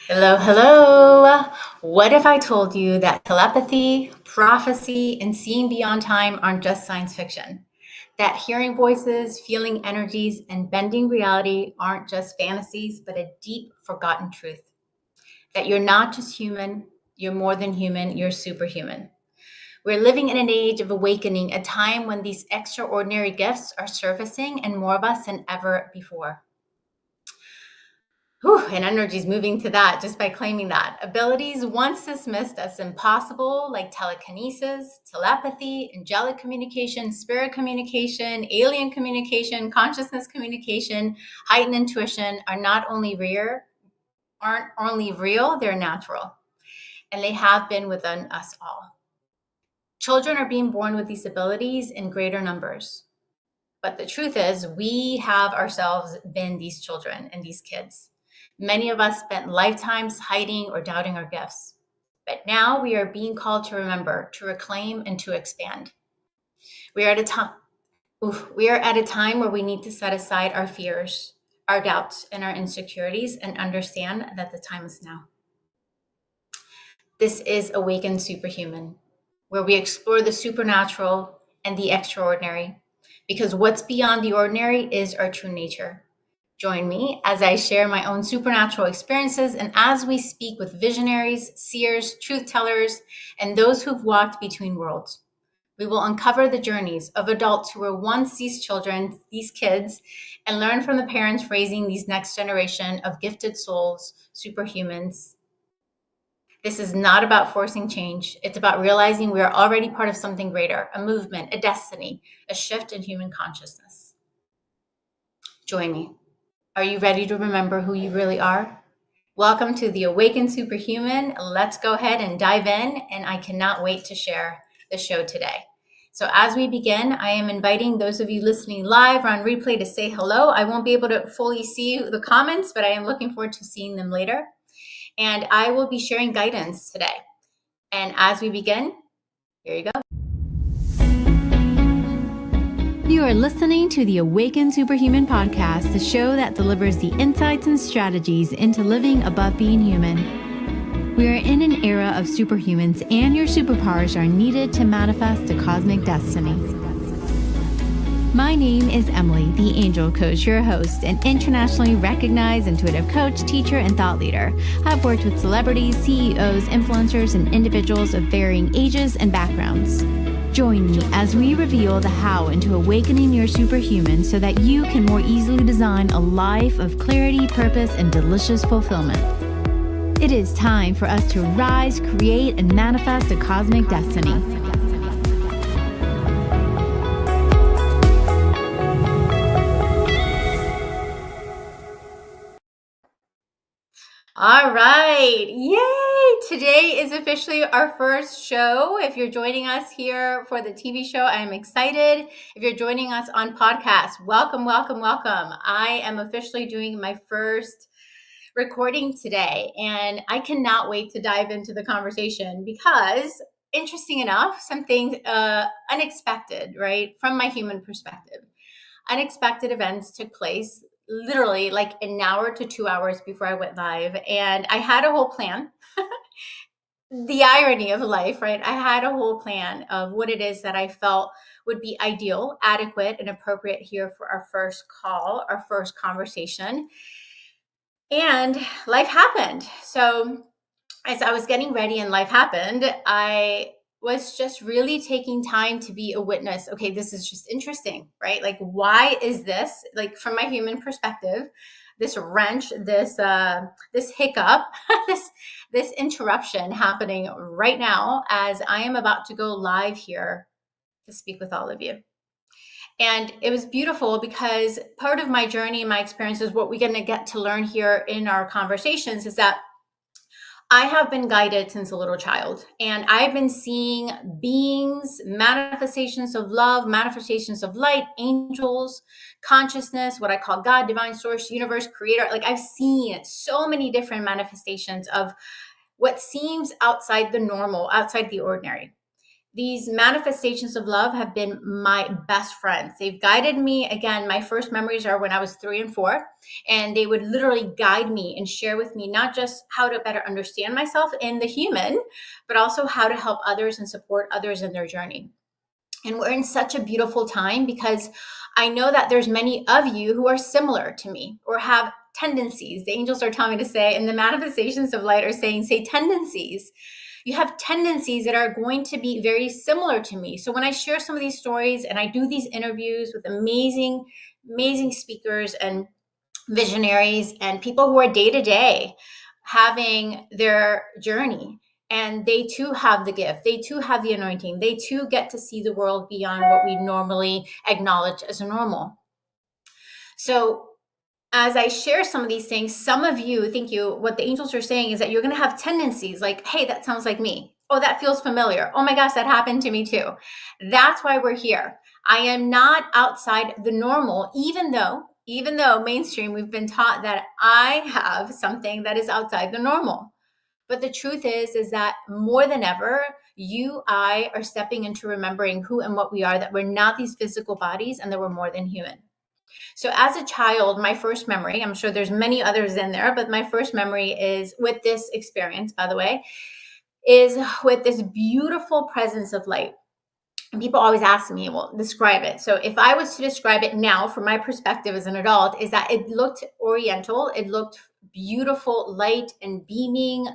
Hello, hello. What if I told you that telepathy, prophecy, and seeing beyond time aren't just science fiction? That hearing voices, feeling energies, and bending reality aren't just fantasies, but a deep, forgotten truth. That you're not just human, you're more than human, you're superhuman. We're living in an age of awakening, a time when these extraordinary gifts are surfacing and more of us than ever before. Whew, and energy is moving to that just by claiming that. Abilities once dismissed as impossible, like telekinesis, telepathy, angelic communication, spirit communication, alien communication, consciousness communication, heightened intuition, aren't only real, they're natural. And they have been within us all. Children are being born with these abilities in greater numbers. But the truth is, we have ourselves been these children and these kids. Many of us spent lifetimes hiding or doubting our gifts. But now we are being called to remember, to reclaim, and to expand. We are at a time. We are at a time where we need to set aside our fears, our doubts, and our insecurities and understand that the time is now. This is Awakened Superhuman, where we explore the supernatural and the extraordinary, because what's beyond the ordinary is our true nature. Join me as I share my own supernatural experiences and as we speak with visionaries, seers, truth tellers, and those who've walked between worlds. We will uncover the journeys of adults who were once these children, these kids, and learn from the parents raising these next generation of gifted souls, superhumans. This is not about forcing change. It's about realizing we are already part of something greater, a movement, a destiny, a shift in human consciousness. Join me. Are you ready to remember who you really are? Welcome to the Awakened Superhuman. Let's go ahead and dive in, and I cannot wait to share the show today. So as we begin, I am inviting those of you listening live or on replay to say hello. I won't be able to fully see the comments, but I am looking forward to seeing them later. And I will be sharing guidance today. And as we begin, here you go. You are listening to the Awakened Superhuman podcast, the show that delivers the insights and strategies into living above being human. We are in an era of superhumans, and your superpowers are needed to manifest a cosmic destiny. My name is Emily, the Angel Coach, your host, an internationally recognized intuitive coach, teacher, and thought leader. I've worked with celebrities, CEOs, influencers, and individuals of varying ages and backgrounds. Join me as we reveal the how into awakening your superhuman so that you can more easily design a life of clarity, purpose, and delicious fulfillment. It is time for us to rise, create, and manifest a cosmic destiny. All right. Yay! Today is officially our first show. If you're joining us here for the TV show, I am excited. If you're joining us on podcast, welcome, welcome, welcome. I am officially doing my first recording today, and I cannot wait to dive into the conversation because, interesting enough, something unexpected, right, from my human perspective. Unexpected events took place literally like an hour to 2 hours before I went live. And I had a whole plan. The irony of life, right? I had a whole plan of what it is that I felt would be ideal, adequate, and appropriate here for our first call, our first conversation. And life happened. So as I was getting ready and life happened, I was just really taking time to be a witness. Okay, this is just interesting, right? Like, why is this, like, from my human perspective, this wrench, this hiccup, this interruption happening right now as I am about to go live here to speak with all of you. And it was beautiful because part of my journey and my experience is what we're going to get to learn here in our conversations is that I have been guided since a little child, and I've been seeing beings, manifestations of love, manifestations of light, angels, consciousness, what I call God, divine source, universe, creator. Like, I've seen so many different manifestations of what seems outside the normal, outside the ordinary. these manifestations of love have been my best friends. They've guided me. Again, my first memories are when I was 3 and 4, and they would literally guide me and share with me not just how to better understand myself in the human, but also how to help others and support others in their journey. And we're in such a beautiful time because I know that there's many of you who are similar to me or have tendencies. The angels are telling me to say, and the manifestations of light are saying, say tendencies. You have tendencies that are going to be very similar to me. So when I share some of these stories and I do these interviews with amazing, amazing speakers and visionaries and people who are day to day having their journey, and they too have the gift, they too have the anointing, they too get to see the world beyond what we normally acknowledge as normal. So as I share some of these things, some of you, thank you, what the angels are saying is that you're going to have tendencies like, hey, that sounds like me. Oh, that feels familiar. Oh my gosh, that happened to me too. That's why we're here. I am not outside the normal, even though mainstream, we've been taught that I have something that is outside the normal. But the truth is that more than ever, I are stepping into remembering who and what we are, that we're not these physical bodies and that we're more than human. So as a child, my first memory, I'm sure there's many others in there, but my first memory is with this experience, by the way, is with this beautiful presence of light. And people always ask me, well, describe it. So if I was to describe it now from my perspective as an adult, is that it looked oriental, it looked beautiful, light and beaming.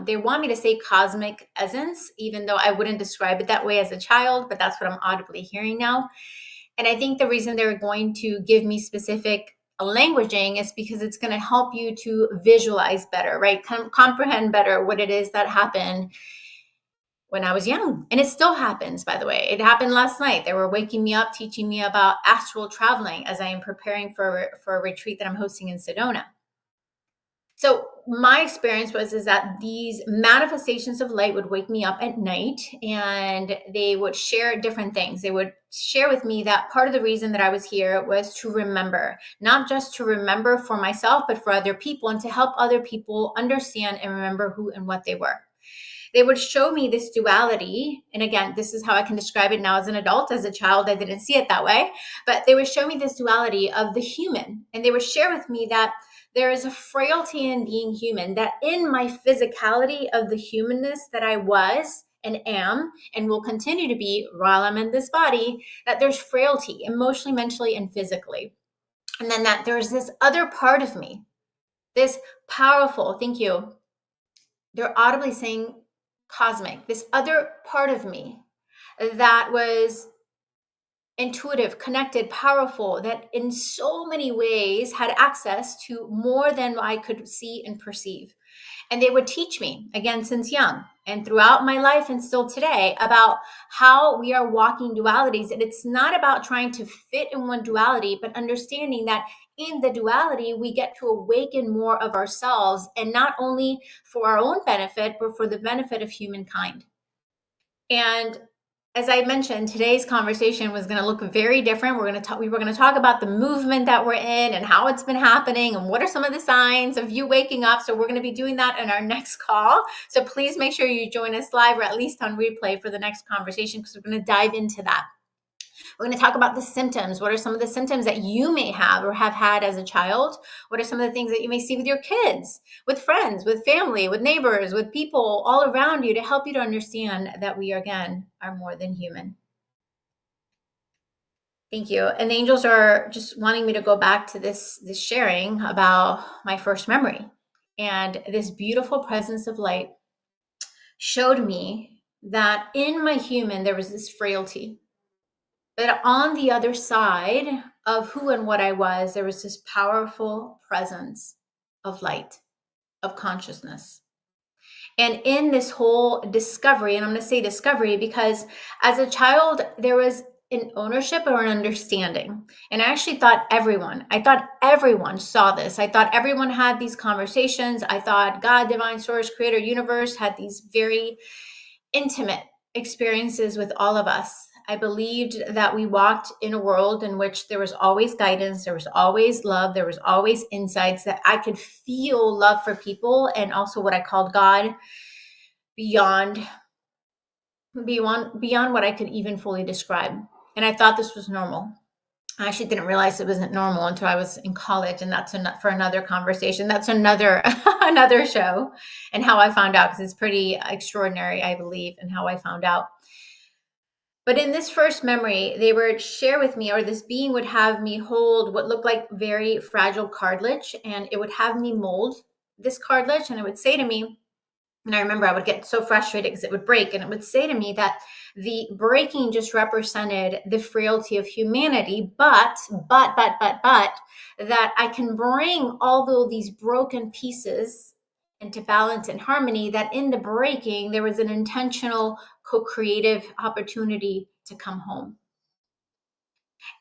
They want me to say cosmic essence, even though I wouldn't describe it that way as a child, but that's what I'm audibly hearing now. And I think the reason they're going to give me specific languaging is because it's going to help you to visualize better, right? Comprehend better what it is that happened when I was young. And it still happens, by the way. It happened last night. They were waking me up, teaching me about astral traveling as I am preparing for a retreat that I'm hosting in Sedona. So my experience is that these manifestations of light would wake me up at night, and they would share different things. They would share with me that part of the reason that I was here was to remember, not just to remember for myself, but for other people, and to help other people understand and remember who and what they were. They would show me this duality. And again, this is how I can describe it now as an adult. As a child, I didn't see it that way. But they would show me this duality of the human. And they would share with me that there is a frailty in being human, that in my physicality of the humanness that I was and am and will continue to be while I'm in this body, that there's frailty emotionally, mentally, and physically. And then that there's this other part of me, this powerful, thank you. They're audibly saying cosmic, this other part of me that was intuitive, connected, powerful, that in so many ways had access to more than I could see and perceive. And they would teach me, again, since young and throughout my life and still today, about how we are walking dualities. And it's not about trying to fit in one duality, but understanding that in the duality, we get to awaken more of ourselves, and not only for our own benefit, but for the benefit of humankind. And as I mentioned, today's conversation was going to look very different. We were going to talk about the movement that we're in and how it's been happening and what are some of the signs of you waking up. So we're going to be doing that in our next call. So please make sure you join us live or at least on replay for the next conversation, because we're going to dive into that. We're going to talk about the symptoms. What are some of the symptoms that you may have or have had as a child? What are some of the things that you may see with your kids, with friends, with family, with neighbors, with people all around you, to help you to understand that we, again, are more than human. Thank you. And the angels are just wanting me to go back to this sharing about my first memory. And this beautiful presence of light showed me that in my human, there was this frailty. But on the other side of who and what I was, there was this powerful presence of light, of consciousness. And in this whole discovery, and I'm going to say discovery because as a child, there was an ownership or an understanding. And I actually thought everyone saw this. I thought everyone had these conversations. I thought God, divine source, creator, universe had these very intimate experiences with all of us. I believed that we walked in a world in which there was always guidance, there was always love, there was always insights, that I could feel love for people and also what I called God beyond beyond what I could even fully describe. And I thought this was normal. I actually didn't realize it wasn't normal until I was in college, and that's for another conversation. That's another another show, and how I found out, because it's pretty extraordinary, I believe, and how I found out. But in this first memory, they would share with me, or this being would have me hold what looked like very fragile cartilage, and it would have me mold this cartilage, and it would say to me, and I remember I would get so frustrated because it would break, and it would say to me that the breaking just represented the frailty of humanity, but that I can bring all of these broken pieces into balance and harmony, that in the breaking, there was an intentional co-creative opportunity to come home.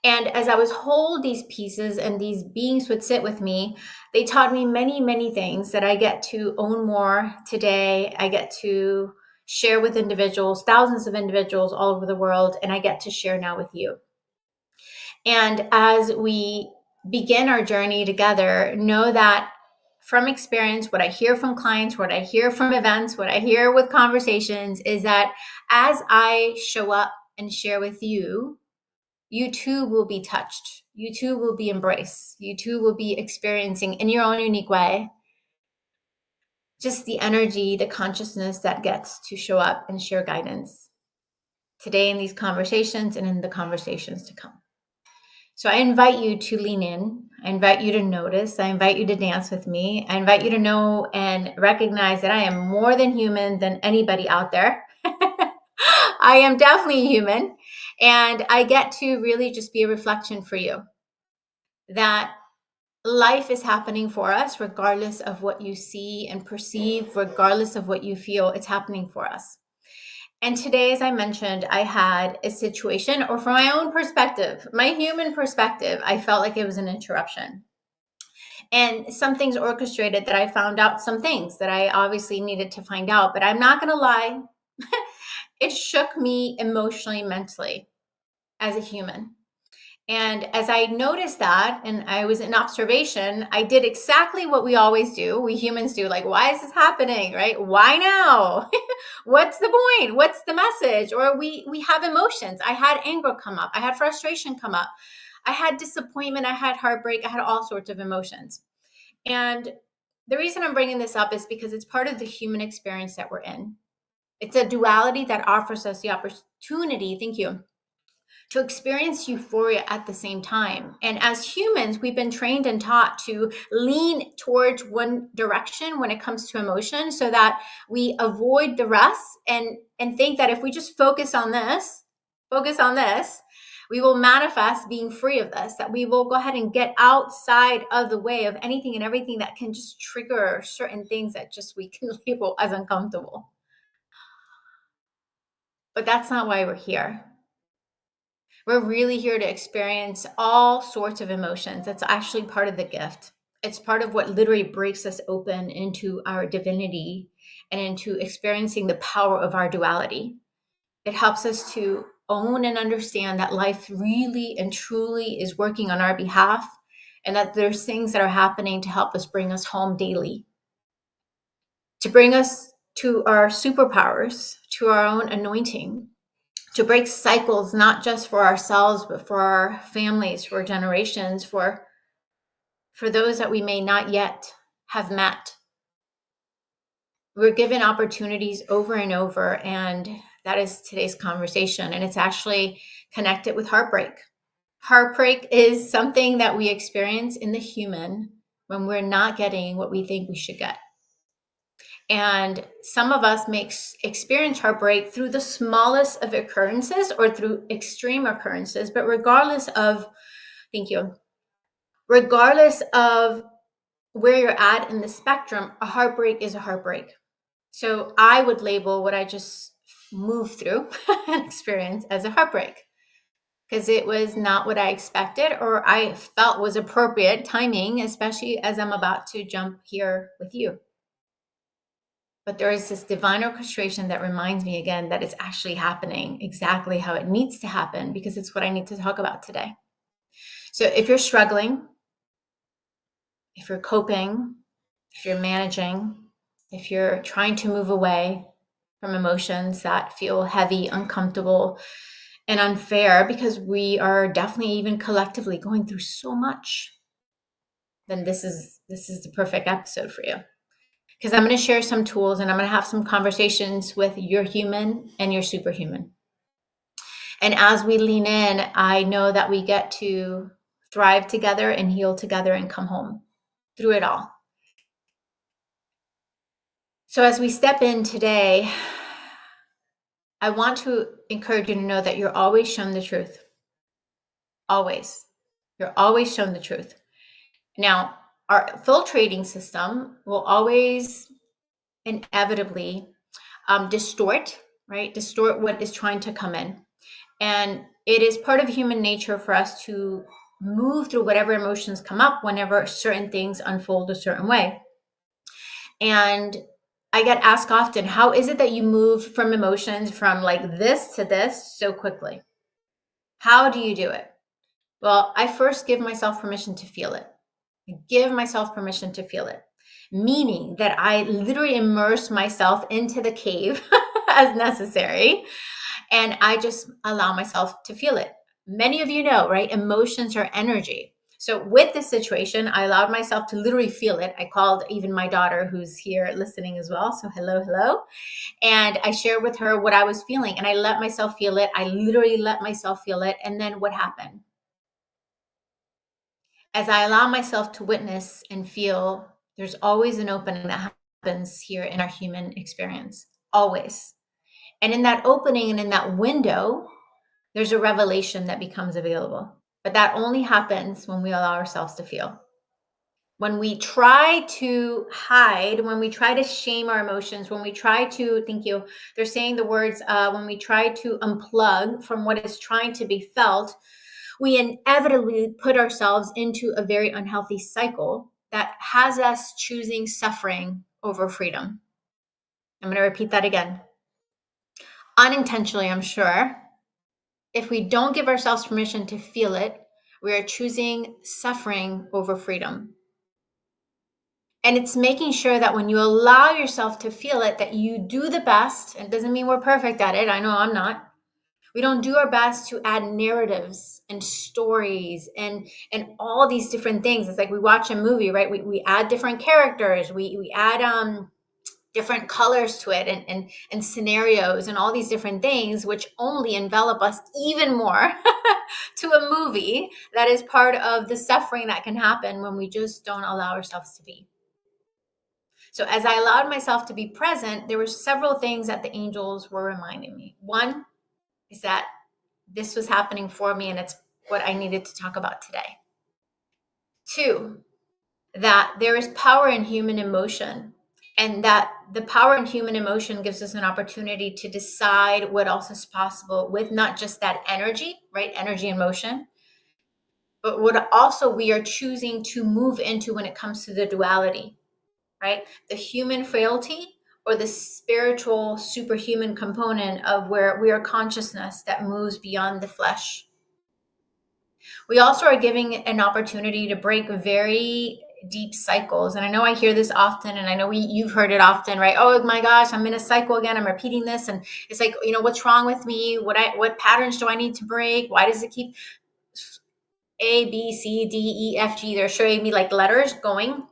And as I was hold these pieces and these beings would sit with me, they taught me many, many things that I get to own more today. I get to share with individuals, thousands of individuals all over the world, and I get to share now with you. And as we begin our journey together, know that from experience, what I hear from clients, what I hear from events, what I hear with conversations is that as I show up and share with you, you too will be touched. You too will be embraced. You too will be experiencing in your own unique way just the energy, the consciousness that gets to show up and share guidance today in these conversations and in the conversations to come. So I invite you to lean in. I invite you to notice. I invite you to dance with me. I invite you to know and recognize that I am more than human than anybody out there. I am definitely human. And I get to really just be a reflection for you that life is happening for us, regardless of what you see and perceive, regardless of what you feel, it's happening for us. And today, as I mentioned, I had a situation, or from my own perspective, my human perspective, I felt like it was an interruption. And some things orchestrated that I found out some things that I obviously needed to find out. But I'm not going to lie, it shook me emotionally, mentally as a human. And as I noticed that, and I was in observation, I did exactly what we always do. We humans do, like, why is this happening, right? Why now? What's the point? What's the message? Or we have emotions. I had anger come up. I had frustration come up. I had disappointment. I had heartbreak. I had all sorts of emotions. And the reason I'm bringing this up is because it's part of the human experience that we're in. It's a duality that offers us the opportunity, thank you, to experience euphoria at the same time. And as humans, we've been trained and taught to lean towards one direction when it comes to emotion, so that we avoid the rest and think that if we just focus on this, we will manifest being free of this, that we will go ahead and get outside of the way of anything and everything that can just trigger certain things that just we can label as uncomfortable. But that's not why we're here. We're really here to experience all sorts of emotions. That's actually part of the gift. It's part of what literally breaks us open into our divinity and into experiencing the power of our duality. It helps us to own and understand that life really and truly is working on our behalf, and that there's things that are happening to help us bring us home daily, to bring us to our superpowers, to our own anointing, to break cycles, not just for ourselves, but for our families, for generations, for those that we may not yet have met. We're given opportunities over and over, and that is today's conversation. And it's actually connected with heartbreak. Heartbreak is something that we experience in the human when we're not getting what we think we should get. And some of us may experience heartbreak through the smallest of occurrences or through extreme occurrences. But regardless of, thank you, regardless of where you're at in the spectrum, a heartbreak is a heartbreak. So I would label what I just moved through and experienced as a heartbreak, because it was not what I expected or I felt was appropriate timing, especially as I'm about to jump here with you. But there is this divine orchestration that reminds me again that it's actually happening exactly how it needs to happen, because it's what I need to talk about today. So if you're struggling, if you're coping, if you're managing, if you're trying to move away, from emotions that feel heavy, uncomfortable, and unfair because we are definitely even collectively going through so much, then this is the perfect episode for you. Because I'm going to share some tools and I'm going to have some conversations with your human and your superhuman. And as we lean in, I know that we get to thrive together and heal together and come home through it all. So as we step in today, I want to encourage you to know that you're always shown the truth. Always. You're always shown the truth. Now, our filtrating system will always inevitably distort, right? Distort what is trying to come in. And it is part of human nature for us to move through whatever emotions come up whenever certain things unfold a certain way. And I get asked often, how is it that you move from emotions from like this to this so quickly? How do you do it? Well, I first give myself permission to feel it. Give myself permission to feel it, meaning that I literally immerse myself into the cave as necessary. And I just allow myself to feel it. Many of you know, right? Emotions are energy. So with this situation, I allowed myself to literally feel it. I called even my daughter who's here listening as well. So hello, hello. And I shared with her what I was feeling and I let myself feel it. I literally let myself feel it. And then what happened? As I allow myself to witness and feel, there's always an opening that happens here in our human experience. Always. And in that opening and in that window, there's a revelation that becomes available. But that only happens when we allow ourselves to feel. When we try to hide, when we try to shame our emotions, when we try to, thank you, they're saying the words, when we try to unplug from what is trying to be felt, we inevitably put ourselves into a very unhealthy cycle that has us choosing suffering over freedom. I'm going to repeat that again. Unintentionally, I'm sure. If we don't give ourselves permission to feel it, we are choosing suffering over freedom. And it's making sure that when you allow yourself to feel it, that you do the best. It doesn't mean we're perfect at it. I know I'm not. We don't do our best to add narratives and stories and all these different things. It's like we watch a movie, right? We add different characters. We add different colors to it and scenarios and all these different things, which only envelop us even more to a movie that is part of the suffering that can happen when we just don't allow ourselves to be. So as I allowed myself to be present, there were several things that the angels were reminding me. One is that this was happening for me and it's what I needed to talk about today. Two, that there is power in human emotion and that the power in human emotion gives us an opportunity to decide what else is possible with not just that energy, right? Energy and motion, but what also we are choosing to move into when it comes to the duality, right? The human frailty or the spiritual superhuman component of where we are consciousness that moves beyond the flesh. We also are giving an opportunity to break very deep cycles. And I know I hear this often, and I know you've heard it often, right? Oh my gosh, I'm in a cycle again. I'm repeating this. And it's like, what's wrong with me? What patterns do I need to break? Why does it keep A, B, C, D, E, F, G? They're showing me like letters going.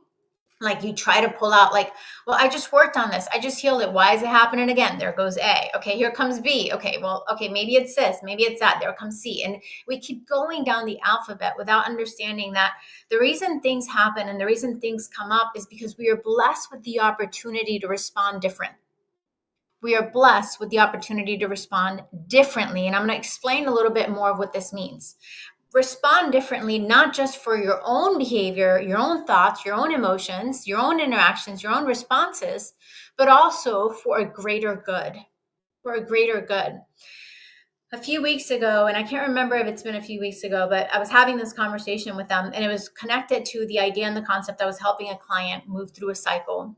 Like you try to pull out like, well, I just worked on this. I just healed it. Why is it happening again? There goes A. Okay, here comes B. Okay, well, okay, maybe it's this, maybe it's that. There comes C. And we keep going down the alphabet without understanding that the reason things happen and the reason things come up is because we are blessed with the opportunity to respond different. We are blessed with the opportunity to respond differently. And I'm going to explain a little bit more of what this means. Respond differently, not just for your own behavior, your own thoughts, your own emotions, your own interactions, your own responses, but also for a greater good, for a greater good. A few weeks ago, and I can't remember if it's been a few weeks ago, but I was having this conversation with them and it was connected to the idea and the concept. I was helping a client move through a cycle,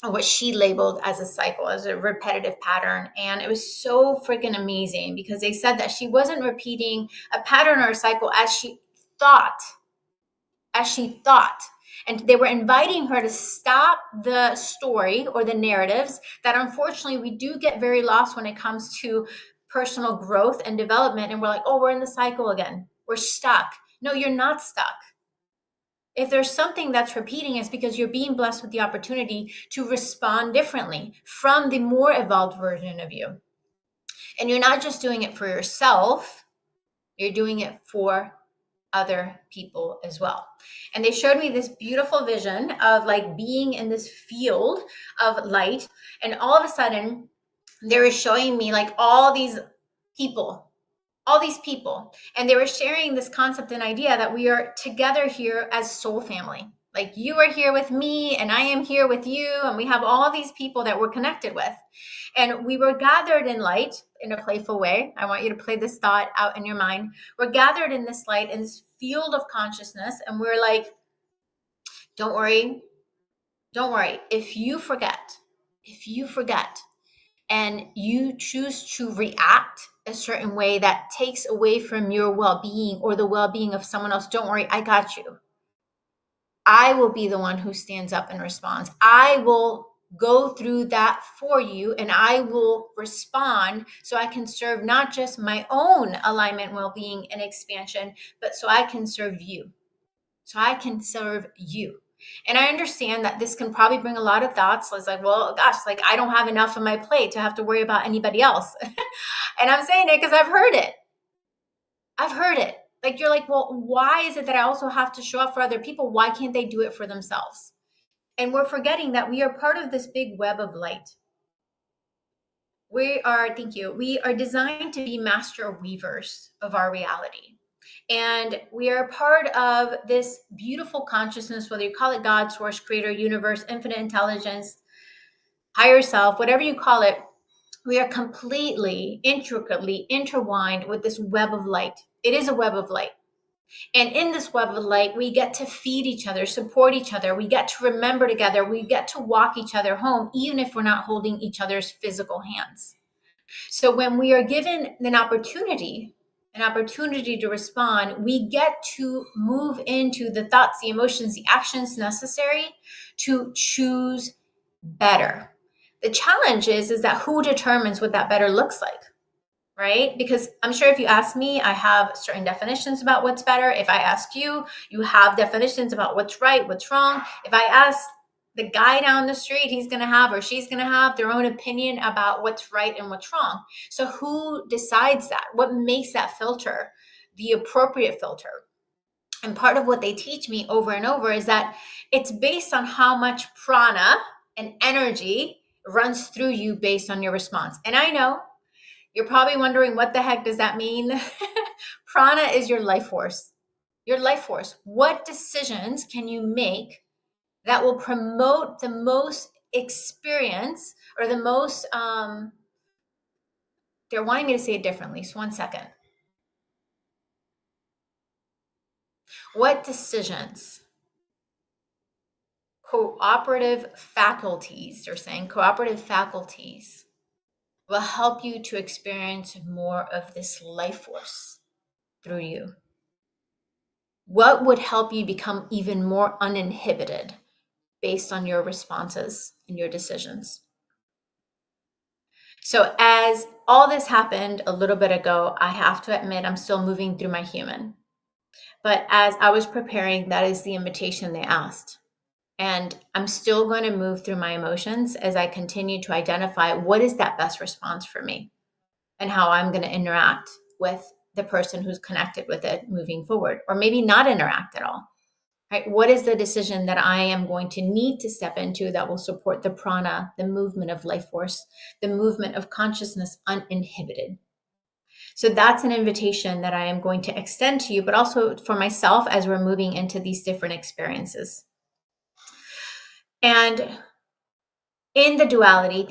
or what she labeled as a cycle, as a repetitive pattern. And it was so freaking amazing because they said that she wasn't repeating a pattern or a cycle as she thought. And they were inviting her to stop the story or the narratives that unfortunately we do get very lost when it comes to personal growth and development. And we're like, oh, we're in the cycle again. We're stuck. No, you're not stuck. If there's something that's repeating, it's because you're being blessed with the opportunity to respond differently from the more evolved version of you. And you're not just doing it for yourself, you're doing it for other people as well. And they showed me this beautiful vision of like being in this field of light. And all of a sudden, they were showing me like all these people, and they were sharing this concept and idea that we are together here as soul family. Like you are here with me and I am here with you, and we have all these people that we're connected with. And we were gathered in light in a playful way. I want you to play this thought out in your mind. We're gathered in this light, in this field of consciousness, and we're like, don't worry. If you forget, and you choose to react a certain way that takes away from your well-being or the well-being of someone else, don't worry, I got you. I will be the one who stands up and responds. I will go through that for you, and I will respond so I can serve not just my own alignment, well-being, and expansion, but so I can serve you. And I understand that this can probably bring a lot of thoughts. It's like, well, gosh, like I don't have enough on my plate to have to worry about anybody else. And I'm saying it because I've heard it. Like, you're like, well, why is it that I also have to show up for other people? Why can't they do it for themselves? And we're forgetting that we are part of this big web of light. We are designed to be master weavers of our reality. And we are part of this beautiful consciousness, whether you call it God, source, creator, universe, infinite intelligence, higher self, whatever you call it. We are completely, intricately intertwined with this web of light. It is a web of light. And in this web of light, we get to feed each other, support each other. We get to remember together. We get to walk each other home, even if we're not holding each other's physical hands. So when we are given an opportunity to respond, we get to move into the thoughts, the emotions, the actions necessary to choose better. The challenge is that who determines what that better looks like, right? Because I'm sure if you ask me, I have certain definitions about what's better. If I ask you, you have definitions about what's right, what's wrong. If I ask the guy down the street, he's going to have, or she's going to have their own opinion about what's right and what's wrong. So who decides that? What makes that filter the appropriate filter? And part of what they teach me over and over is that it's based on how much prana and energy runs through you based on your response. And I know you're probably wondering, what the heck does that mean? Prana is your life force. Your life force. What decisions can you make that will promote the most experience, or the most, they're wanting me to say it differently. So 1 second. What decisions, cooperative faculties will help you to experience more of this life force through you? What would help you become even more uninhibited based on your responses and your decisions? So as all this happened a little bit ago, I have to admit I'm still moving through my human. But as I was preparing, that is the invitation they asked. And I'm still going to move through my emotions as I continue to identify what is that best response for me and how I'm going to interact with the person who's connected with it moving forward, or maybe not interact at all. Right? What is the decision that I am going to need to step into that will support the prana, the movement of life force, the movement of consciousness uninhibited? So that's an invitation that I am going to extend to you, but also for myself as we're moving into these different experiences. And in the duality,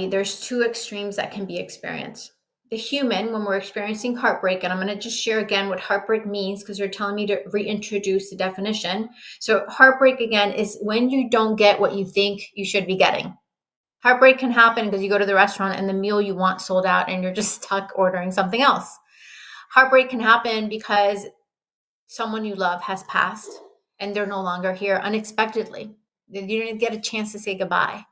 there's two extremes that can be experienced. The human, when we're experiencing heartbreak, and I'm going to just share again what heartbreak means because they're telling me to reintroduce the definition. So heartbreak, again, is when you don't get what you think you should be getting. Heartbreak can happen because you go to the restaurant and the meal you want sold out and you're just stuck ordering something else. Heartbreak can happen because someone you love has passed and they're no longer here unexpectedly. You didn't get a chance to say goodbye.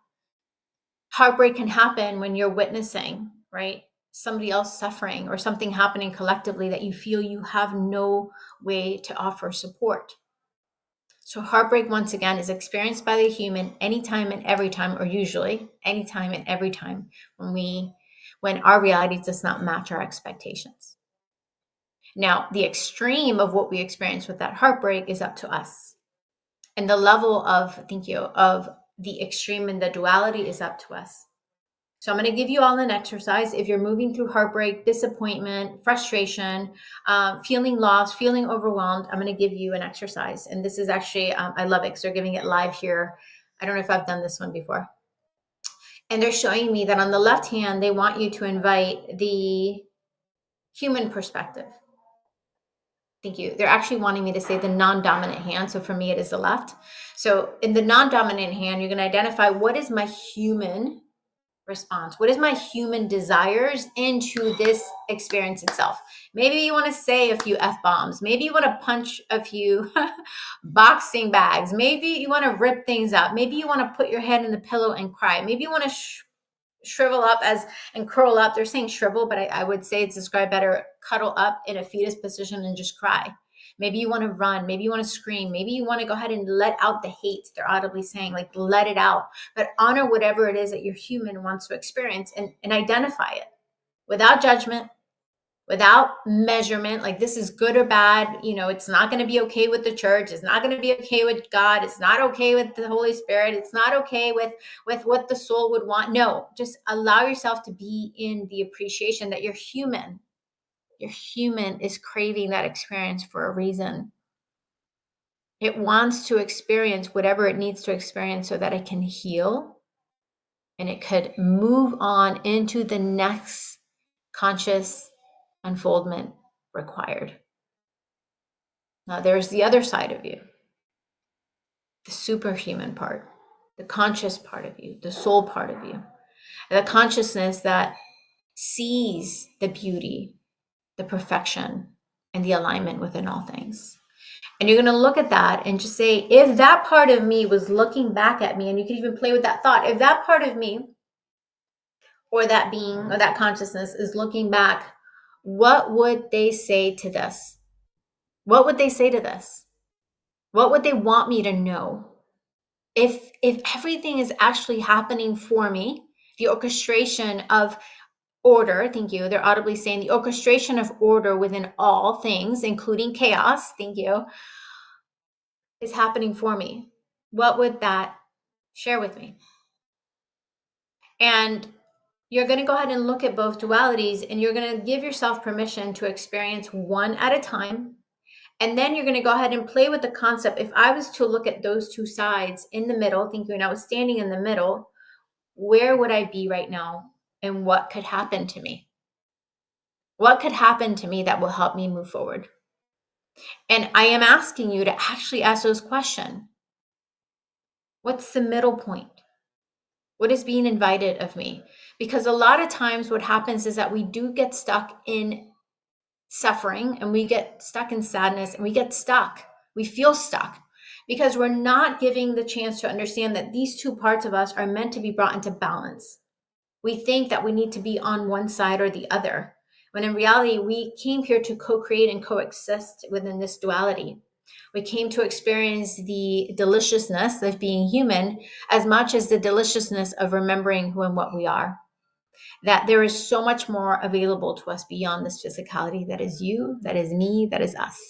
Heartbreak can happen when you're witnessing, right? Somebody else suffering or something happening collectively that you feel you have no way to offer support. So heartbreak, once again, is experienced by the human anytime and every time, or usually anytime and every time when our reality does not match our expectations. Now, the extreme of what we experience with that heartbreak is up to us. And the level of, of the extreme and the duality is up to us. So I'm going to give you all an exercise. If you're moving through heartbreak, disappointment, frustration, feeling lost, feeling overwhelmed, I'm going to give you an exercise. And this is actually, I love it because they're giving it live here. I don't know if I've done this one before. And they're showing me that on the left hand, they want you to invite the human perspective. Thank you. They're actually wanting me to say the non-dominant hand. So for me, it is the left. So in the non-dominant hand, you're going to identify what is my human response? What is my human desires into this experience itself? Maybe you want to say a few F-bombs. Maybe you want to punch a few boxing bags. Maybe you want to rip things up. Maybe you want to put your head in the pillow and cry. Maybe you want to shrivel up and curl up. They're saying shrivel, but I would say it's described better, cuddle up in a fetus position and just cry. Maybe you want to run. Maybe you want to scream. Maybe you want to go ahead and let out the hate. They're audibly saying, like, let it out. But honor whatever it is that your human wants to experience and identify it without judgment, without measurement. Like, this is good or bad. It's not going to be okay with the church. It's not going to be okay with God. It's not okay with the Holy Spirit. It's not okay with what the soul would want. No, just allow yourself to be in the appreciation that you're human. Your human is craving that experience for a reason. It wants to experience whatever it needs to experience so that it can heal and it could move on into the next conscious unfoldment required. Now, there's the other side of you, the superhuman part, the conscious part of you, the soul part of you, the consciousness that sees the beauty, the perfection, and the alignment within all things. And you're going to look at that and just say, if that part of me was looking back at me, and you can even play with that thought, if that part of me or that being or that consciousness is looking back, what would they say to this? What would they say to this? What would they want me to know? If everything is actually happening for me, the orchestration of order, thank you. They're audibly saying the orchestration of order within all things, including chaos, thank you, is happening for me. What would that share with me? And you're going to go ahead and look at both dualities, and you're going to give yourself permission to experience one at a time. And then you're going to go ahead and play with the concept. If I was to look at those two sides in the middle, thank you, and I was standing in the middle, where would I be right now? And what could happen to me? What could happen to me that will help me move forward? And I am asking you to actually ask those questions. What's the middle point? What is being invited of me? Because a lot of times what happens is that we do get stuck in suffering, and we get stuck in sadness, and we get stuck. We feel stuck because we're not giving the chance to understand that these two parts of us are meant to be brought into balance. We think that we need to be on one side or the other, when in reality, we came here to co-create and coexist within this duality. We came to experience the deliciousness of being human as much as the deliciousness of remembering who and what we are. That there is so much more available to us beyond this physicality that is you, that is me, that is us.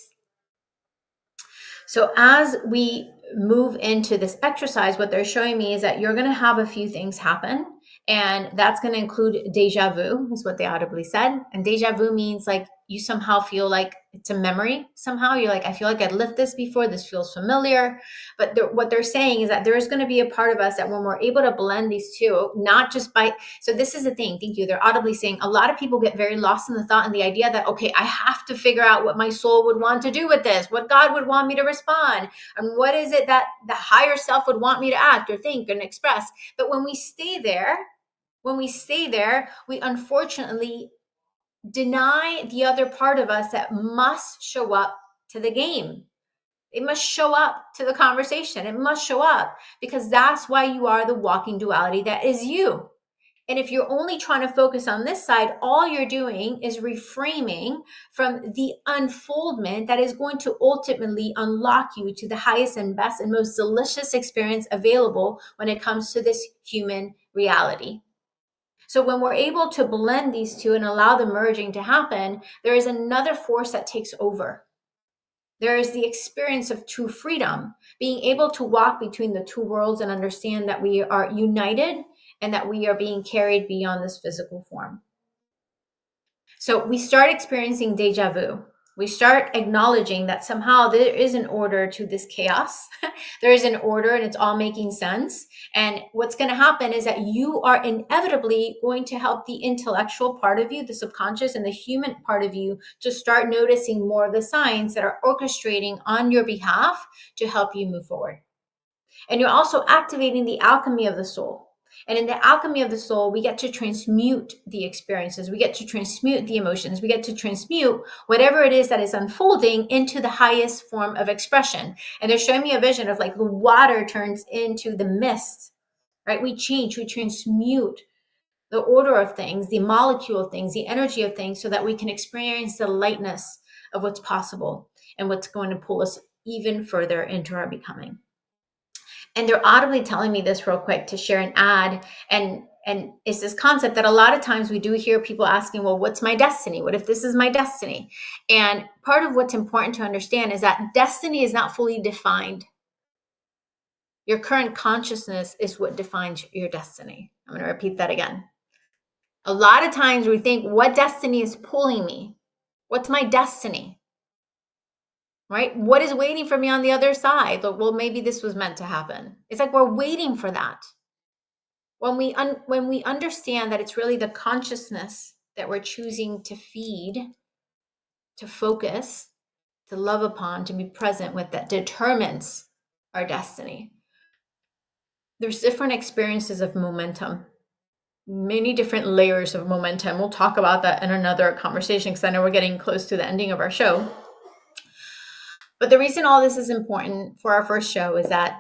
So as we move into this exercise, what they're showing me is that you're going to have a few things happen. And that's going to include deja vu, is what they audibly said. And deja vu means like you somehow feel like it's a memory. Somehow you're like, I feel like I'd lived this before. This feels familiar. But what they're saying is that there is going to be a part of us that when we're able to blend these two, not just by, so this is the thing, thank you. They're audibly saying a lot of people get very lost in the thought and the idea that, okay, I have to figure out what my soul would want to do with this, what God would want me to respond, and what is it that the higher self would want me to act or think and express. But when we stay there, we unfortunately deny the other part of us that must show up to the game. It must show up to the conversation. It must show up, because that's why you are the walking duality that is you. And if you're only trying to focus on this side, all you're doing is reframing from the unfoldment that is going to ultimately unlock you to the highest and best and most delicious experience available when it comes to this human reality. So when we're able to blend these two and allow the merging to happen, there is another force that takes over. There is the experience of true freedom, being able to walk between the two worlds and understand that we are united and that we are being carried beyond this physical form. So we start experiencing deja vu. We start acknowledging that somehow there is an order to this chaos. There is an order and it's all making sense. And what's going to happen is that you are inevitably going to help the intellectual part of you, the subconscious and the human part of you, to start noticing more of the signs that are orchestrating on your behalf to help you move forward. And you're also activating the alchemy of the soul. And in the alchemy of the soul, we get to transmute the experiences. We get to transmute the emotions. We get to transmute whatever it is that is unfolding into the highest form of expression. And they're showing me a vision of like the water turns into the mist, right? We change, we transmute the order of things, the molecule of things, the energy of things, so that we can experience the lightness of what's possible and what's going to pull us even further into our becoming. And they're audibly telling me this real quick to share an ad. And it's this concept that a lot of times we do hear people asking, well, what's my destiny? What if this is my destiny? And part of what's important to understand is that destiny is not fully defined. Your current consciousness is what defines your destiny. I'm going to repeat that again. A lot of times we think, what destiny is pulling me? What's my destiny? Right? What is waiting for me on the other side? But, well, maybe this was meant to happen. It's like we're waiting for that. When we understand that it's really the consciousness that we're choosing to feed, to focus, to love upon, to be present with, that determines our destiny. There's different experiences of momentum, many different layers of momentum. We'll talk about that in another conversation because I know we're getting close to the ending of our show. But the reason all this is important for our first show is that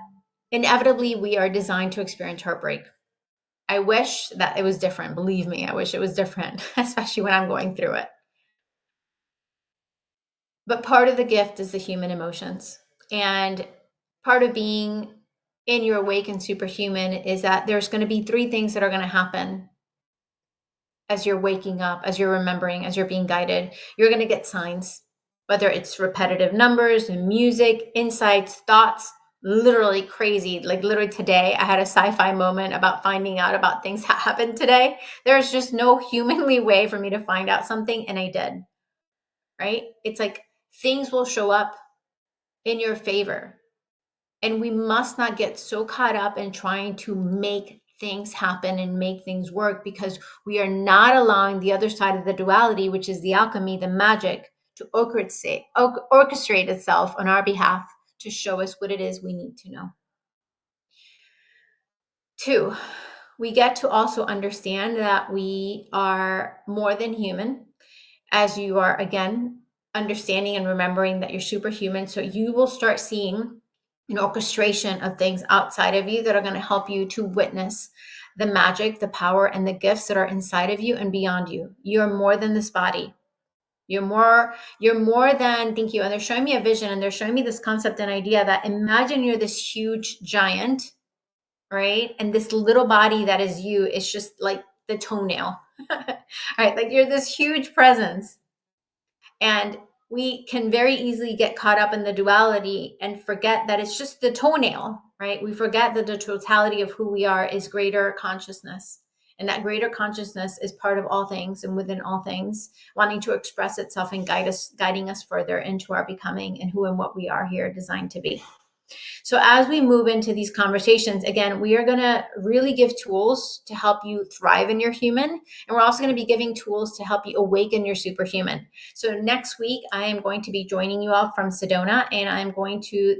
inevitably we are designed to experience heartbreak. I wish that it was different. Believe me, I wish it was different, especially when I'm going through it. But part of the gift is the human emotions. And part of being in your Awakened Superhuman is that there's going to be 3 things that are going to happen as you're waking up, as you're remembering, as you're being guided. You're going to get signs, whether it's repetitive numbers, music, insights, thoughts, literally crazy. Like literally today, I had a sci-fi moment about finding out about things that happened today. There's just no humanly way for me to find out something, and I did, right? It's like things will show up in your favor. And we must not get so caught up in trying to make things happen and make things work, because we are not allowing the other side of the duality, which is the alchemy, the magic, to orchestrate itself on our behalf to show us what it is we need to know. 2, we get to also understand that we are more than human, as you are, again, understanding and remembering that you're superhuman. So you will start seeing an orchestration of things outside of you that are going to help you to witness the magic, the power, and the gifts that are inside of you and beyond you. You're more than this body. You're more than, thank you. And they're showing me a vision, and they're showing me this concept and idea that imagine you're this huge giant, right? And this little body that is you is just like the toenail, right? Like you're this huge presence. And we can very easily get caught up in the duality and forget that it's just the toenail, right? We forget that the totality of who we are is greater consciousness. And that greater consciousness is part of all things and within all things, wanting to express itself and guiding us further into our becoming and who and what we are here designed to be. So as we move into these conversations, again, we are going to really give tools to help you thrive in your human. And we're also going to be giving tools to help you awaken your superhuman. So next week, I am going to be joining you all from Sedona, and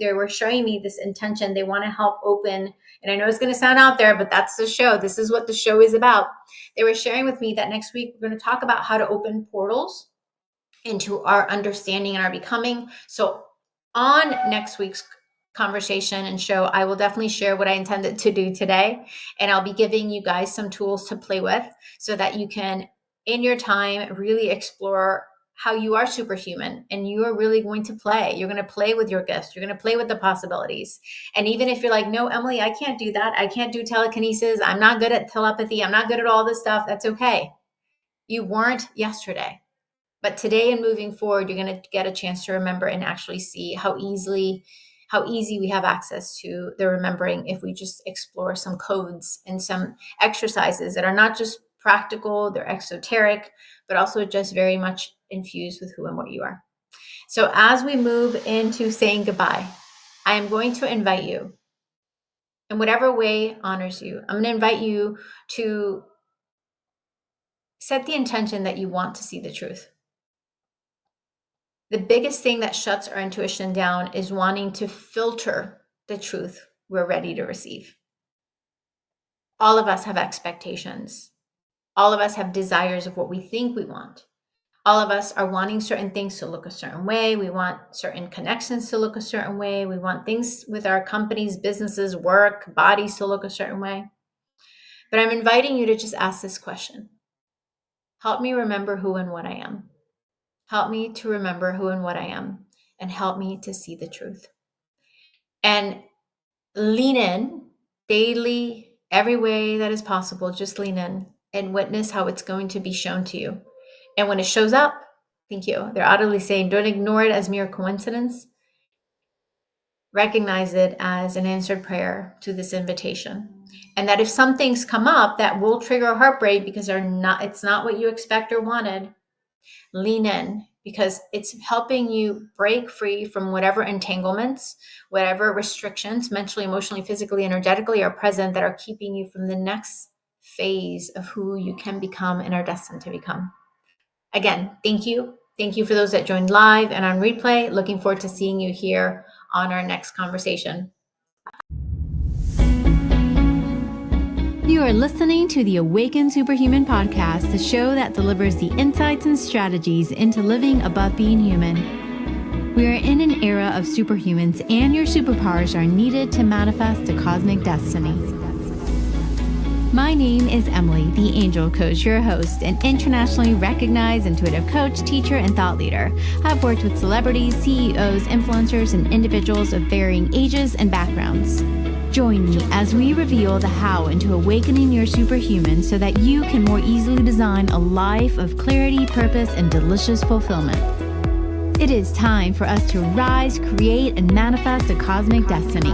they were showing me this intention. They want to help open, and I know it's going to sound out there, but that's the show. This is what the show is about. They were sharing with me that next week, we're going to talk about how to open portals into our understanding and our becoming. So on next week's conversation and show, I will definitely share what I intended to do today. And I'll be giving you guys some tools to play with so that you can, in your time, really explore how you are superhuman and you are really going to play. You're going to play with your gifts. You're going to play with the possibilities. And even if you're like, no, Emily, I can't do that. I can't do telekinesis. I'm not good at telepathy. I'm not good at all this stuff. That's okay. You weren't yesterday. But today and moving forward, you're going to get a chance to remember and actually see how easy we have access to the remembering if we just explore some codes and some exercises that are not just practical, they're exoteric, but also just very much infused with who and what you are. So as we move into saying goodbye, I am going to invite you in whatever way honors you. I'm going to invite you to set the intention that you want to see the truth. The biggest thing that shuts our intuition down is wanting to filter the truth we're ready to receive. All of us have expectations. All of us have desires of what we think we want. All of us are wanting certain things to look a certain way. We want certain connections to look a certain way. We want things with our companies, businesses, work, bodies to look a certain way. But I'm inviting you to just ask this question. Help me remember who and what I am. Help me to remember who and what I am, and help me to see the truth. And lean in daily, every way that is possible. Just lean in and witness how it's going to be shown to you. And when it shows up, thank you. They're audibly saying, don't ignore it as mere coincidence. Recognize it as an answered prayer to this invitation. And that if some things come up that will trigger a heartbreak because it's not what you expect or wanted, lean in, because it's helping you break free from whatever entanglements, whatever restrictions, mentally, emotionally, physically, energetically are present that are keeping you from the next phase of who you can become and are destined to become. Again, thank you. Thank you for those that joined live and on replay. Looking forward to seeing you here on our next conversation. You are listening to the Awakened Superhuman podcast, the show that delivers the insights and strategies into living above being human. We are in an era of superhumans, and your superpowers are needed to manifest a cosmic destiny. My name is Emily, the Angel Coach, your host, an internationally recognized intuitive coach, teacher, and thought leader. I've worked with celebrities, CEOs, influencers, and individuals of varying ages and backgrounds. Join me as we reveal the how into awakening your superhuman so that you can more easily design a life of clarity, purpose, and delicious fulfillment. It is time for us to rise, create, and manifest a cosmic destiny.